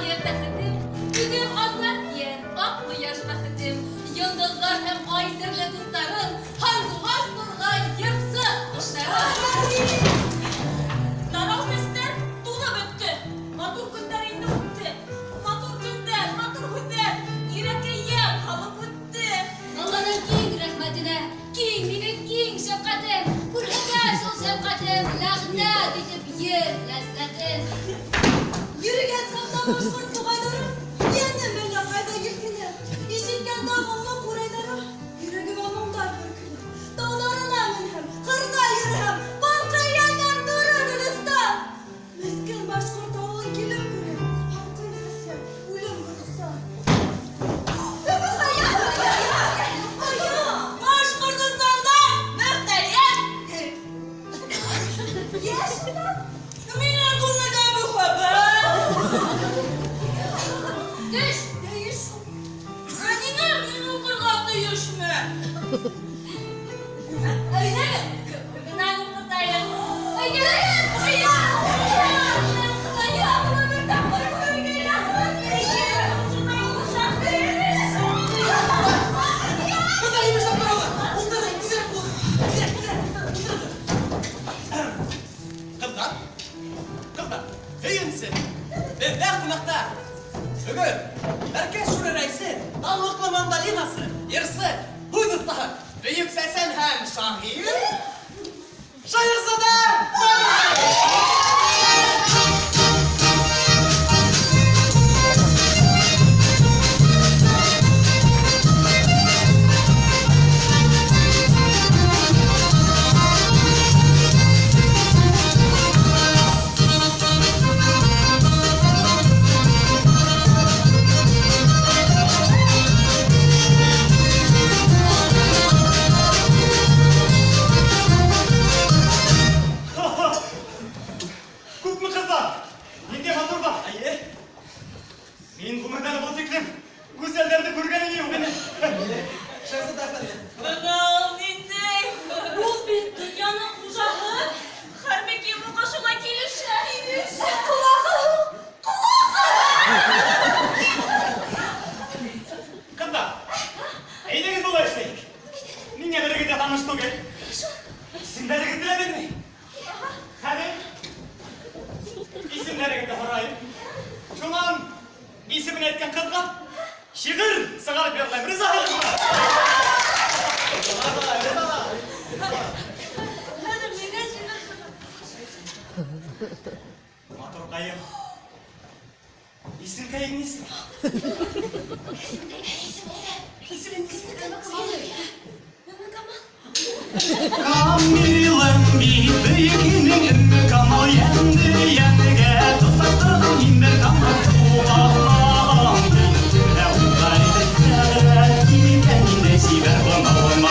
yer taxıdım. Güdüm azat yer, aklı yaş taxıdım. Yıldızlar hem ay serle dostlarım. Hangi has nurlar yırtsı kuşlarım. Darav sesler tuğla bitti. Matur günler indi bitti. Matur günler, matur günler. Yürekli yem halı bitti. Allah'ın keng rahmetine, keng benim keng şefkatim. Kurhaka şol şefkatim, lağnat edip yer lezzetim. Yürügen sağdan başkan tuğaylarım, yeniden böyle kayda yırtını. İşitken dağımla kuraylarım, yüreğim onun dar bürkülü. Dağlarına minhem, kırda yürühem, balkay yerler durur Gülistan. Meskin başkan dağın kilim kürem, halkın fesyen, ulum Gülistan. Başkurdistan'da mühteriyet. Yeşilem. Mine konuda bir haber. Düş! Değilsin. Annem yine kırgakta yaşmıyor. Öyle mi? Ben buradayım. Kızlar, kızlar, heyinsin. Evler konakta. Ögür, herkes şuraya reisi, dallıklı mandalinası, yarısı, huydurtahı ve yükselsen hem şahir. Şahırzade! Күпме кыздар? Менде батыр бар. Ayı, Мен күмірден бұл тіклім. Güzellerді көргені не өкені? Şahırzade efendi. Bakalım indi. Bu bir dünyanın kucağı. Halbuki bu koşula gelişe. Kulağım. Kızlar, eydiniz бұл eşlik. Ninge birlikte tanıştık el. İsimleri gittiler mi? Hadi. İsimleri gitti harayım. Şundan ismini etken kızlar. Şiir sığarıp yerler. Rıza halkına. Hadi mine şimdi. Motor kayıp. İsim kayıp isim. Kamilem bibikinin ümmü kamal yendi yenige tutastırın hinder kamal tuğalam gittiler uğaydıklar kimden yine siber olma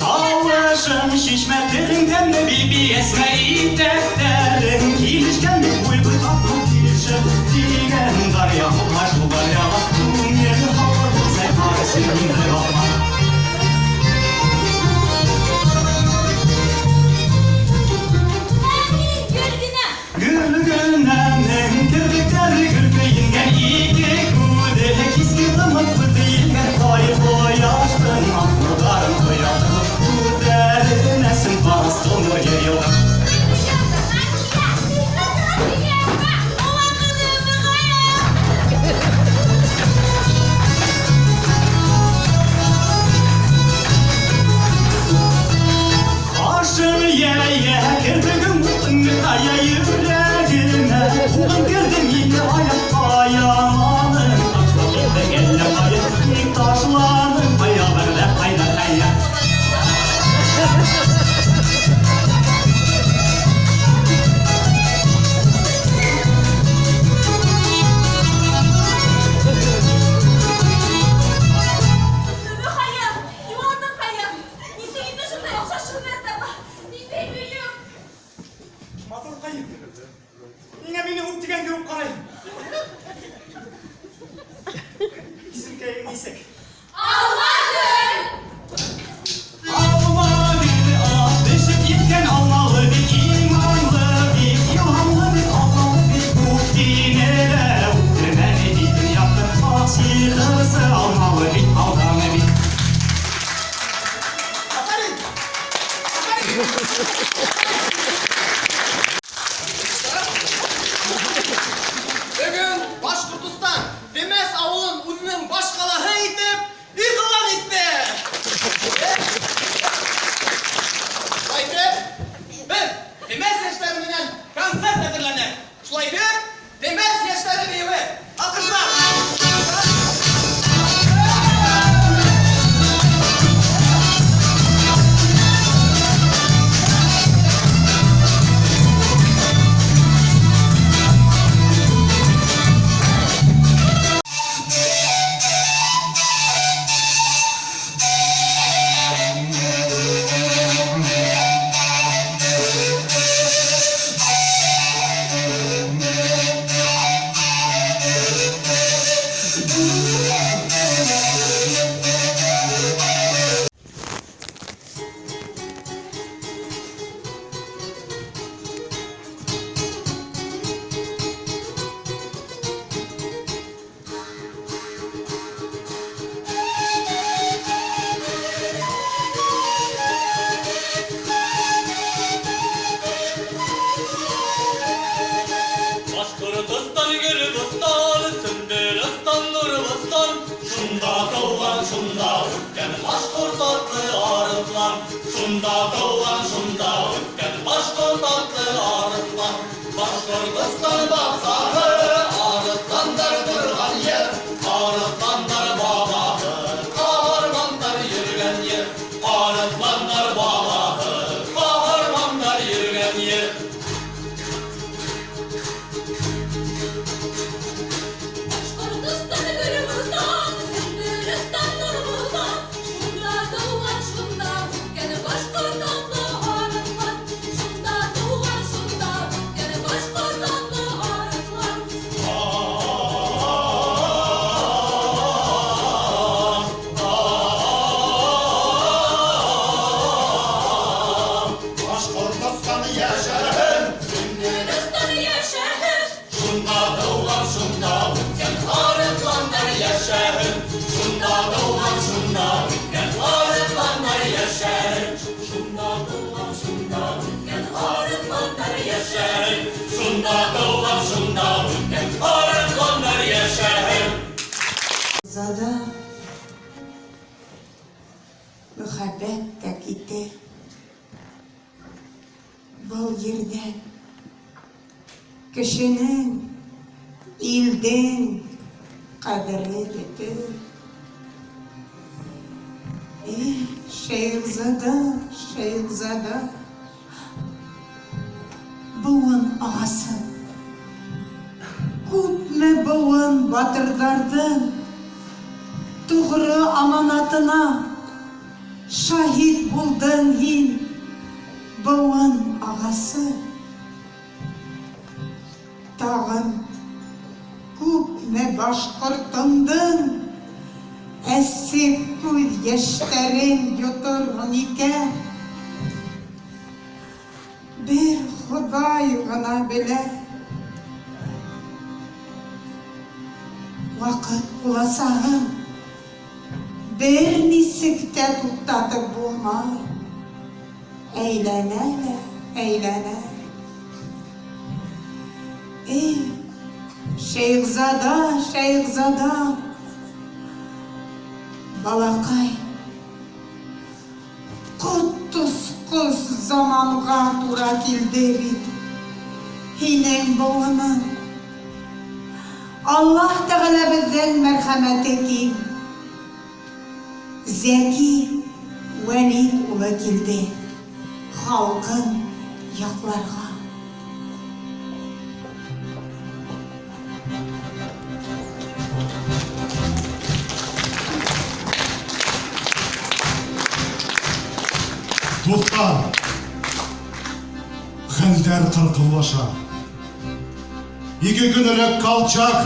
Alışım şişmeklerin temne bibi esmeyi defterin Kilişken bir uygu tatlı kilişim Başkırgızstan gülü bostan, Sümbülistan nuru bostan. Şunda doğan, şunda ötken, Başkır tatlı arıtlan. Şunda doğan, şunda ötken, Başkır tatlı arıtlan. Başkırgızstan baksağı, arıtlanlar durgan yer. Arıtlanlar bağlağı, kahramanlar yürüyen yer. Arıtlanlar bağlağı, kahramanlar yürüyen yer. Başkırgızstan gülümüzden, Sümbülistan nurumuzdan. Şunda doğan, şunda ötken, Başkır tatlı arıtlan. Şunda doğan, şunda ötken, Başkır tatlı arıtlan. Başkırgızstan'ı yaşarım, Sümbülistan yaşarım. şunda doğan, şunda ötken, arıtlanlar yaşarım. Şunda doğan, şunda ötken, arıtlanlar yaşarım. Şunda doğan, şunda ötken, arıtlanlar yaşarım. Şunda doğan, şunda ötken, arıtlanlar yaşarım. Zada muhabbet de gitti. Bu yerden kişinin ilden kaderi gitti. Şeyhzada buğun ağası Күпме буын батырдардың туғры аманатына шахид болдың һин, буын ағасы. Тағын күпме башқұртымдың әсіп күз яшьтәрен йотырғын икән. Бер Ходай гына белә. Вакыт буласагын бер нисек тә туктатып булмай. Әйләнә. Şeyhzada, балакай, Кутуз заманга тура килде бит. Һинең буының Allah Teala bizden merhameti ki Zeki Velid ula kildi halkın yaklarga. Туктар, хәлдәр кыркыллаша. 2 gün элек Колчак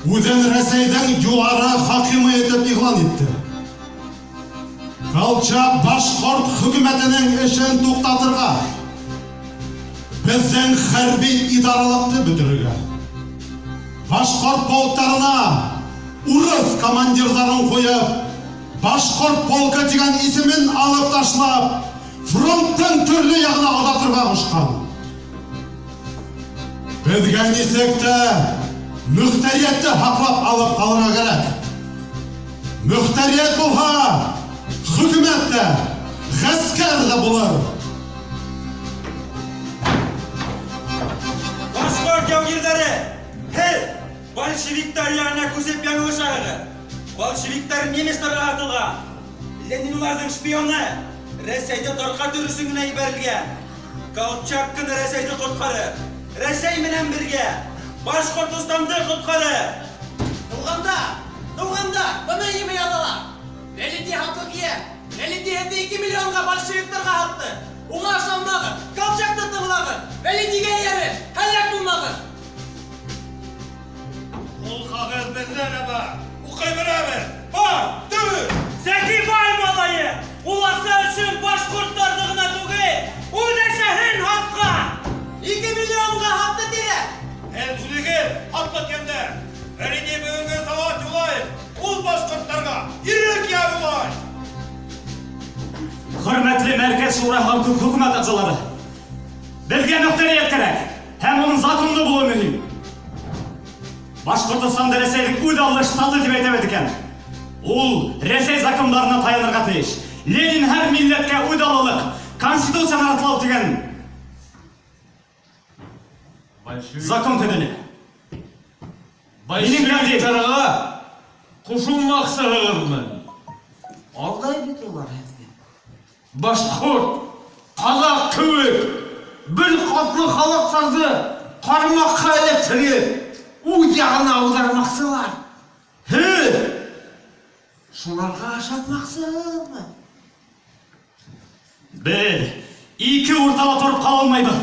үзен Рәсәйдән югары хакимы итеп игълан итте. Колчак башкорт хөкүмәтенең эшен туктатырга, безнең хәрби идаралыкны бетерергә, башкорт полкларына урыс командирларын куеп, башкорт полкы дигән исемен алып ташлап, фронттан төрле ягына озатырга кушкан. Безгә нисек тә мөхтәриятте хаклап алып калырга кирәк. Мөхтәрият булса, хөкүмәт тә, гаскәр дә булыр. Башкорт яугирләре, большевиктар ягына күзеп яңгылышагыз. Большевиктар немецларга атылган. Ленин уларның шпионы, Рәсәйдә тарка төрүсен генә ибәрелгән. Колчак кына Рәсәйдә тоткары. Рәсәй менән бергә Башкортстанды коткары. Туганда, бына еме ядала. Лелити хаклык ие. Лелити 2 миллионга большевиктарга хатты. Уңа ышанмагы, Колчакты тыңлагы. Лелитиге яре, хәлләк булмагы. Ул кагыз бездә дә бар. Артық кенде, Вәлиди бүгінгі сауат юлай, ул башқұрттарға ирек яулай. Hürmetli Merkez Şura Halkı Hükümet acıları. Belge muhteriyet gerek. Hem onun zakonunda bulu mühim. Başkurtistan'da Reseylik uydallı ştatı dip etemediken. Ул Resey zakımlarına tayanırga teyiş. Lenin her milletke uydallılık, konstitusiyan aratılау деген. Закон тедені. Большевиктарға қушылмақсығырмын. Алдай бет олар әзде. Башқұрт, қазақ көбек, бір қатлы халықтарды қармаққа әлеп тіреп, жағына аудармақсылар. Шуларға ашатмақсығырмын. Бір, iki ортала тұрып қала алмайды.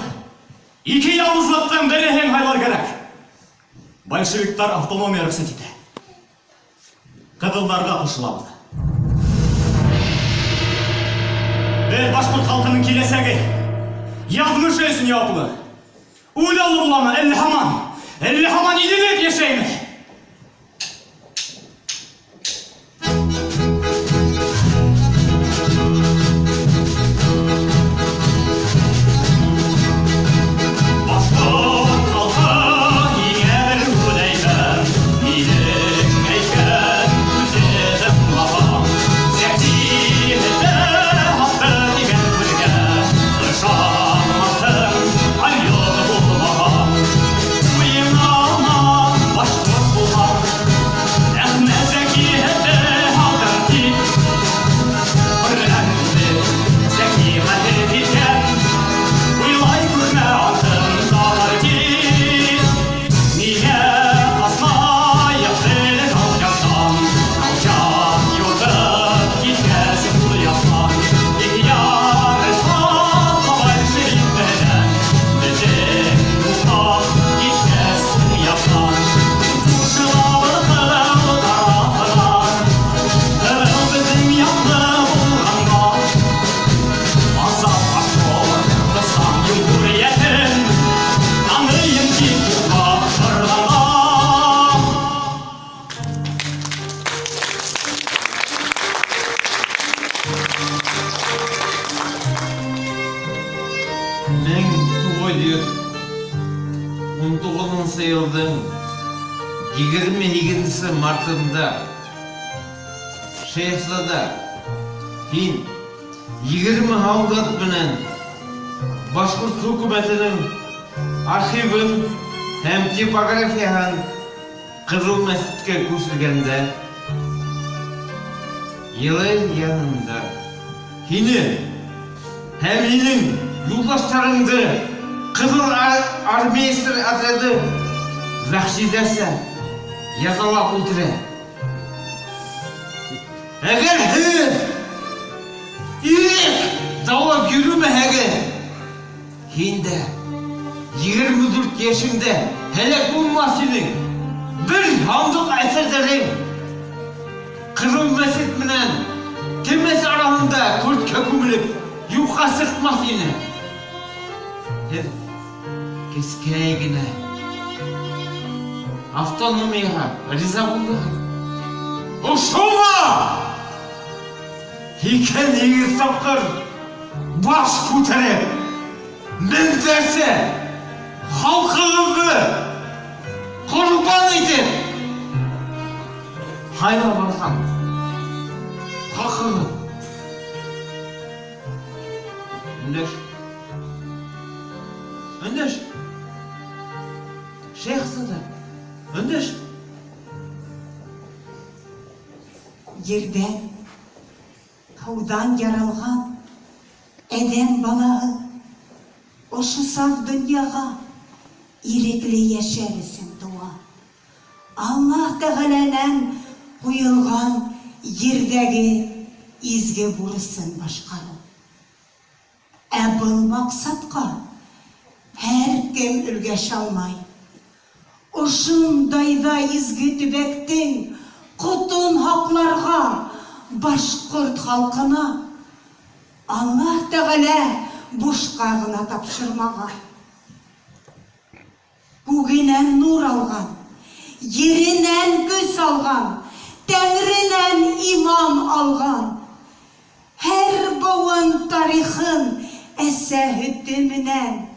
İki yalnızlıktan beri hem haylar gerek. Большевиктар автономия рөхсәт итә. Кыдылларга кушылабыз. Бер башкорт халкының киләсәге язмышы өчен яплы. Уйлаулы буламы, әллә һаман иделеп яшәйме? Yılın 22 Mart'ında Şehzada Hin 20 havlat bilen Başkurt hükümetinin arşivin hem tipografiyan Kızıl Mescid'e koşulganda yılın yanında Hini hem hinin yoldaşlarında Kızıl Armiyestir atradı Vahşidəsə yazalaq ultire. Əgər davab yürümə əgər Hində 24 yaşında helak bulmasının bir hamdıq əsərlərin Kızıl Mescid bilen Temes arasında Kürt kökümlük yuqa sıkmasını Keskeyigine Автономияға риза болды. Ошома! Екен егер тапқыр баш көтеріп, міндерсе халқыңызды құрбан етіп, қайда барсам, халқыңыз. Үндеш. Шехзада. Үндеш. Yerden, haudan yaralgan әдәм балағы Ошы сaf дүнияға ирекле яшәресен туа. Аллах Тәғәләнән қойылған ердәге изге бурысын башқару. Бұл мақсатқа һәр кем үлгәш алмай. Ошындайда изге төбәктің құтын хақларға башқұрт халқына Аллах Тәғәлә бушқа гына тапшырмаған. Күгенән нур алған yerinen göz algan, Tengri'nen imam algan. Her boğun tarixin esehüddümünen,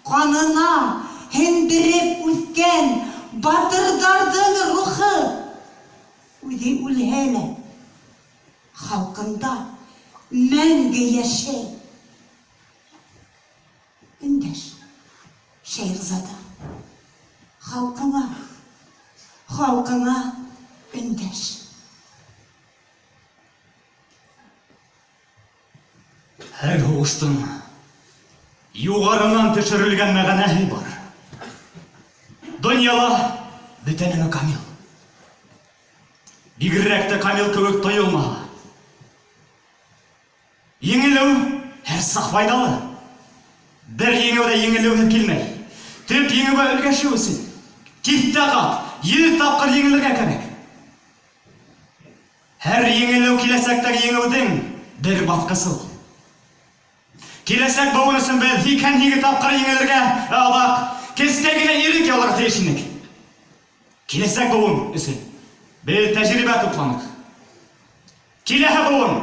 kanına hendirip ütken batırdardın ruhu, üdi ülhele, halkında мәңгі yaşay. Ündеш, Şehrizada, halkına ündеш. Her huğustың юғарынан түшірілген мәғанәһі бар. Дүнияла бітенімі камил. Бигіррәкті камил көбік тойылма. Еңілеу әр сақ пайдалы. Бір еңеуді еңілеу келмей. Төп еңеуі үлгәші өсін. Китті қат, ел тапқыр еңілерге кәрек. Әр еңілеу келесектегі еңеудің бір батқысыл. Келесек боғынысын бәл хикән-хигі тапқыр еңілерге алақ, кестегіне ерік олар тейшінік. Келесек боғын үсін, бәл тәжірибе тұпланық. Келеһі боғын,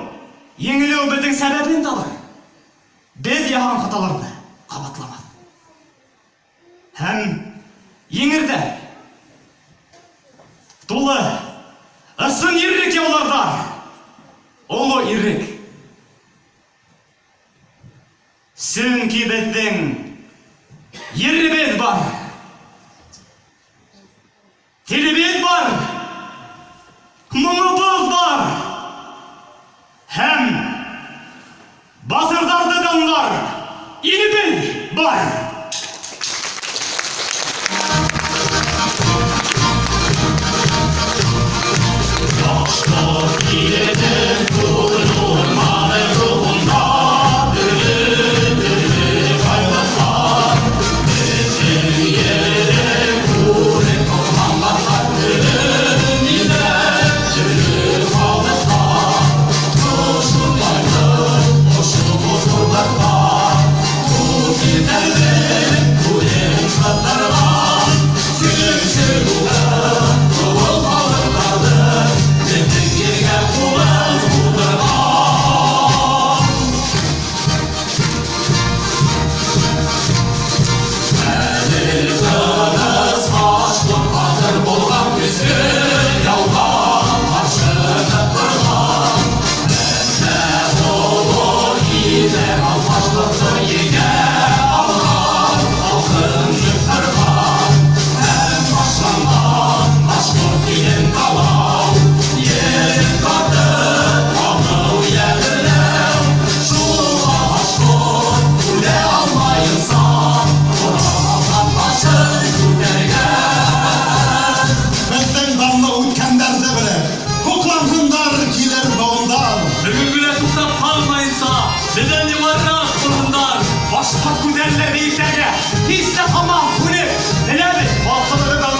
еңілеу білдің сәбәбін талыр. Бәл яған қаталарды қабатламады. Әм еңірді, тұлы, ысын ерік олардар, олы ерік. Сөнки біздің ерібет бар, тілібет бар, мұңыбыз бар, һәм батырдарды данлар, елібет бар. Yaşlı gidelim kulun ormanı ruhunda, Başka güderler beyitlerge, hiç de ama bunu bilemez. Baltaları da